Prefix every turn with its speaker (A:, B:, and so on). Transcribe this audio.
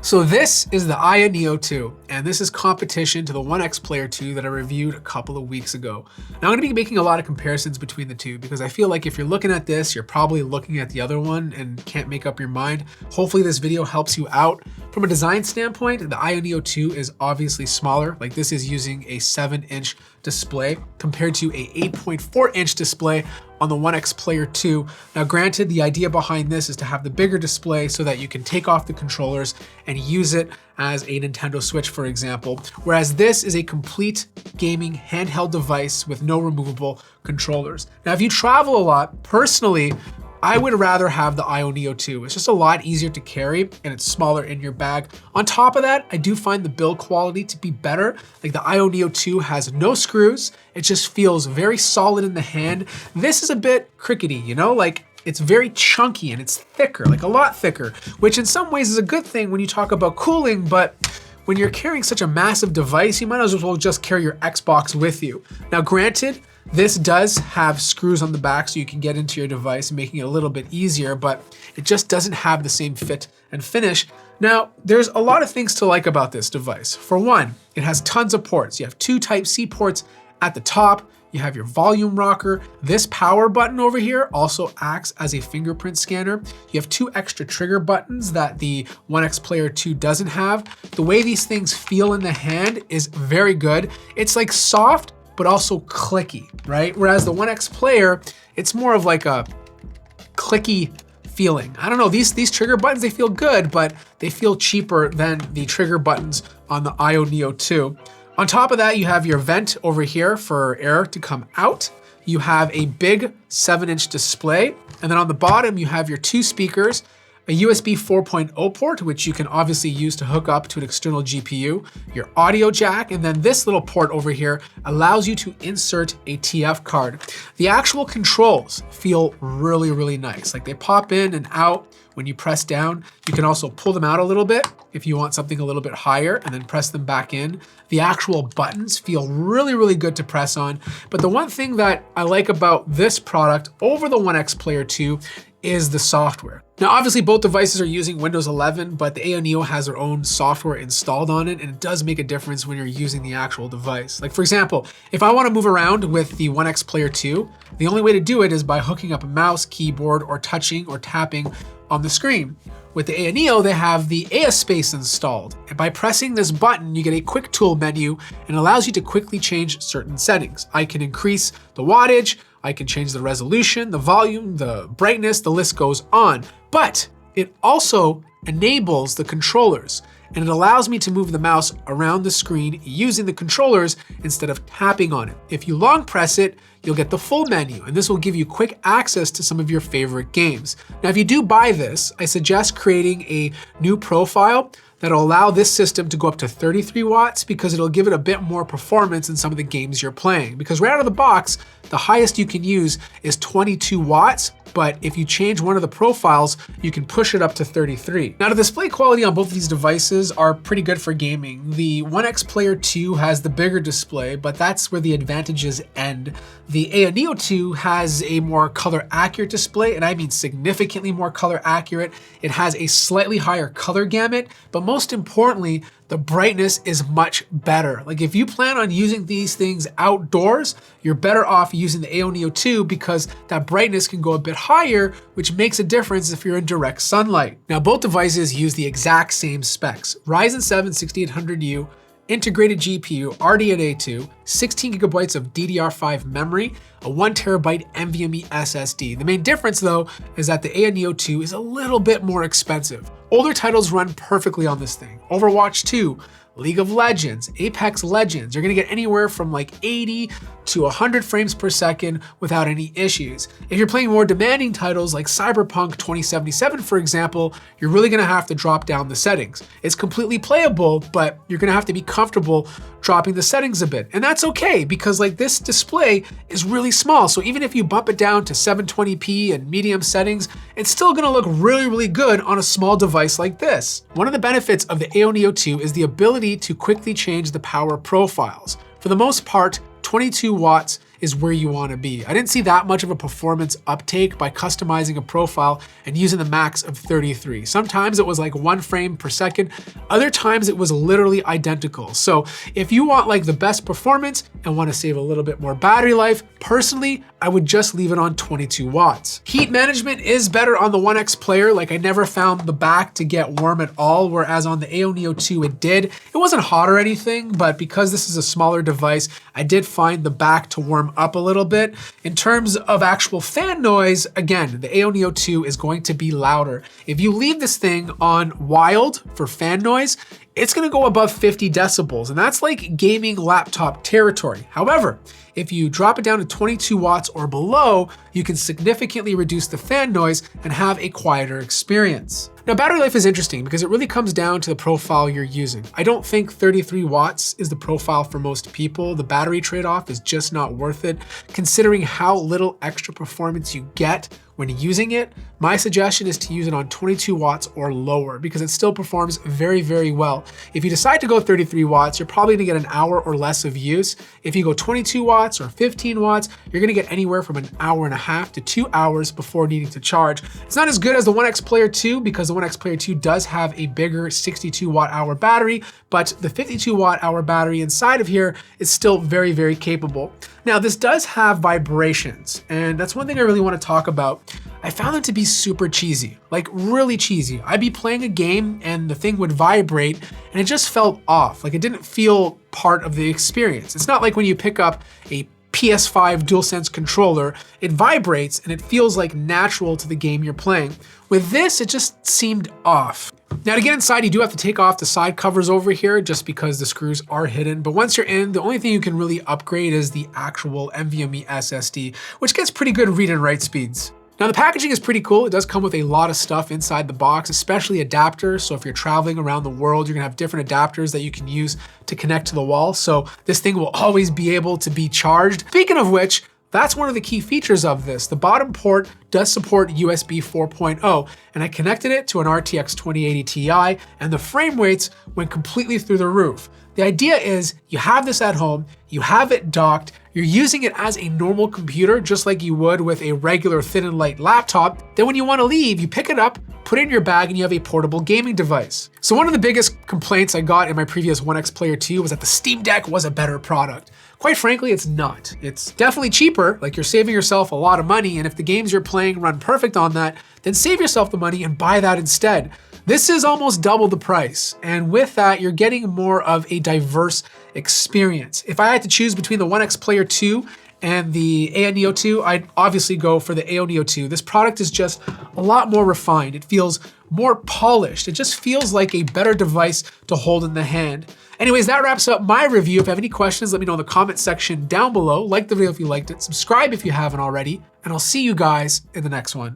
A: So this is the Ayaneo 2, and this is competition to the Onexplayer 2 that I reviewed a couple of weeks ago. Now I'm gonna be making a lot of comparisons between the two because I feel like if you're looking at this, you're probably looking at the other one and can't make up your mind. Hopefully this video helps you out. From a design standpoint, the Ayaneo 2 is obviously smaller. Like this is using a 7-inch display compared to a 8.4-inch display on the Onexplayer 2. Now granted, the idea behind this is to have the bigger display so that you can take off the controllers and use it as a Nintendo Switch, for example, whereas this is a complete gaming handheld device with no removable controllers. Now, if you travel a lot, personally, I would rather have the Ayaneo 2. It's just a lot easier to carry and it's smaller in your bag. On top of that, I do find the build quality to be better. Like the Ayaneo 2 has no screws. It just feels very solid in the hand. This is a bit crickety, you know, like it's very chunky and it's thicker, like a lot thicker, which in some ways is a good thing when you talk about cooling, but when you're carrying such a massive device, you might as well just carry your Xbox with you. Now granted, this does have screws on the back so you can get into your device, making it a little bit easier, but it just doesn't have the same fit and finish. Now, there's a lot of things to like about this device. For one, it has tons of ports. You have 2 Type-C ports at the top. You have your volume rocker. This power button over here also acts as a fingerprint scanner. You have 2 extra trigger buttons that the Onexplayer 2 doesn't have. The way these things feel in the hand is very good. It's like soft, but also clicky, right? Whereas the Onexplayer, it's more of like a clicky feeling. I don't know, these trigger buttons, they feel good, but they feel cheaper than the trigger buttons on the Ayaneo 2. On top of that, you have your vent over here for air to come out. You have a big 7-inch display. And then on the bottom, you have your 2 speakers, a USB 4.0 port, which you can obviously use to hook up to an external GPU, your audio jack, and then this little port over here allows you to insert a TF card. The actual controls feel really, really nice. Like they pop in and out when you press down. You can also pull them out a little bit if you want something a little bit higher and then press them back in. The actual buttons feel really, really good to press on. But the one thing that I like about this product over the Onexplayer 2 is the software. Now, obviously both devices are using Windows 11, but the Ayaneo has their own software installed on it, and it does make a difference when you're using the actual device. Like for example, if I wanna move around with the Onexplayer 2, the only way to do it is by hooking up a mouse, keyboard, or touching or tapping on the screen. With the Ayaneo, they have the ASpace installed. And by pressing this button, you get a quick tool menu and allows you to quickly change certain settings. I can increase the wattage, I can change the resolution, the volume, the brightness, the list goes on. But it also enables the controllers, and it allows me to move the mouse around the screen using the controllers instead of tapping on it. If you long press it, you'll get the full menu, and this will give you quick access to some of your favorite games. Now, if you do buy this, I suggest creating a new profile that'll allow this system to go up to 33 watts because it'll give it a bit more performance in some of the games you're playing. Because right out of the box, the highest you can use is 22 watts, but if you change one of the profiles, you can push it up to 33. Now, the display quality on both of these devices are pretty good for gaming. The Onexplayer 2 has the bigger display, but that's where the advantages end. The Ayaneo 2 has a more color accurate display, and I mean significantly more color accurate. It has a slightly higher color gamut, but most importantly, the brightness is much better. Like if you plan on using these things outdoors, you're better off using the Ayaneo 2 because that brightness can go a bit higher, which makes a difference if you're in direct sunlight. Now, both devices use the exact same specs. Ryzen 7 6800U, integrated GPU, RDNA 2, 16 gigabytes of DDR5 memory, a 1 terabyte NVMe SSD. The main difference though is that the Ayaneo 2 is a little bit more expensive. Older titles run perfectly on this thing. Overwatch 2, League of Legends, Apex Legends, you're gonna get anywhere from like 80 to 100 frames per second without any issues. If you're playing more demanding titles like Cyberpunk 2077, for example, you're really gonna have to drop down the settings. It's completely playable, but you're gonna have to be comfortable dropping the settings a bit. And that's okay because like this display is really small. So even if you bump it down to 720p and medium settings, it's still gonna look really, really good on a small device like this. One of the benefits of the Ayaneo 2 is the ability to quickly change the power profiles. For the most part, 22 watts is where you want to be. I didn't see that much of a performance uptake by customizing a profile and using the max of 33. Sometimes it was like 1 frame per second. Other times it was literally identical. So if you want like the best performance and want to save a little bit more battery life, personally, I would just leave it on 22 watts. Heat management is better on the Onexplayer. Like I never found the back to get warm at all, whereas on the Ayaneo 2 it did. It wasn't hot or anything, but because this is a smaller device, I did find the back to warm up a little bit. In terms of actual fan noise, again, the Ayaneo 2 is going to be louder. If you leave this thing on wild for fan noise, it's gonna go above 50 decibels, and that's like gaming laptop territory. However, if you drop it down to 22 watts or below, you can significantly reduce the fan noise and have a quieter experience. Now, battery life is interesting because it really comes down to the profile you're using. I don't think 33 watts is the profile for most people. The battery trade-off is just not worth it. Considering how little extra performance you get when using it, my suggestion is to use it on 22 watts or lower because it still performs very, very well. If you decide to go 33 watts, you're probably gonna get an hour or less of use. If you go 22 watts or 15 watts, you're gonna get anywhere from an hour and a half to 2 hours before needing to charge. It's not as good as the Onexplayer 2 because the Onexplayer 2 does have a bigger 62 watt hour battery, but the 52 watt hour battery inside of here is still very, very capable. Now, this does have vibrations, and that's one thing I really want to talk about. I found them to be super cheesy, like really cheesy. I'd be playing a game and the thing would vibrate and it just felt off. Like it didn't feel part of the experience. It's not like when you pick up a PS5 DualSense controller, it vibrates and it feels like natural to the game you're playing. With this, it just seemed off. Now to get inside, you do have to take off the side covers over here just because the screws are hidden. But once you're in, the only thing you can really upgrade is the actual NVMe SSD, which gets pretty good read and write speeds. Now the packaging is pretty cool. It does come with a lot of stuff inside the box, especially adapters. So if you're traveling around the world, you're gonna have different adapters that you can use to connect to the wall. So this thing will always be able to be charged. Speaking of which, that's one of the key features of this. The bottom port does support USB 4.0, and I connected it to an RTX 2080 Ti, and the frame rates went completely through the roof. The idea is you have this at home, you have it docked, you're using it as a normal computer, just like you would with a regular thin and light laptop. Then when you want to leave, you pick it up, put it in your bag, and you have a portable gaming device. So one of the biggest complaints I got in my previous Onexplayer 2 was that the Steam Deck was a better product. Quite frankly, it's not. It's definitely cheaper, like you're saving yourself a lot of money, and if the games you're playing run perfect on that, then save yourself the money and buy that instead. This is almost double the price, and with that, you're getting more of a diverse experience. If I had to choose between the Onexplayer 2 and the Ayaneo 2, I'd obviously go for the Ayaneo 2. This product is just a lot more refined. It feels more polished. It just feels like a better device to hold in the hand. Anyways, that wraps up my review. If you have any questions, let me know in the comment section down below. Like the video if you liked it, subscribe if you haven't already, and I'll see you guys in the next one.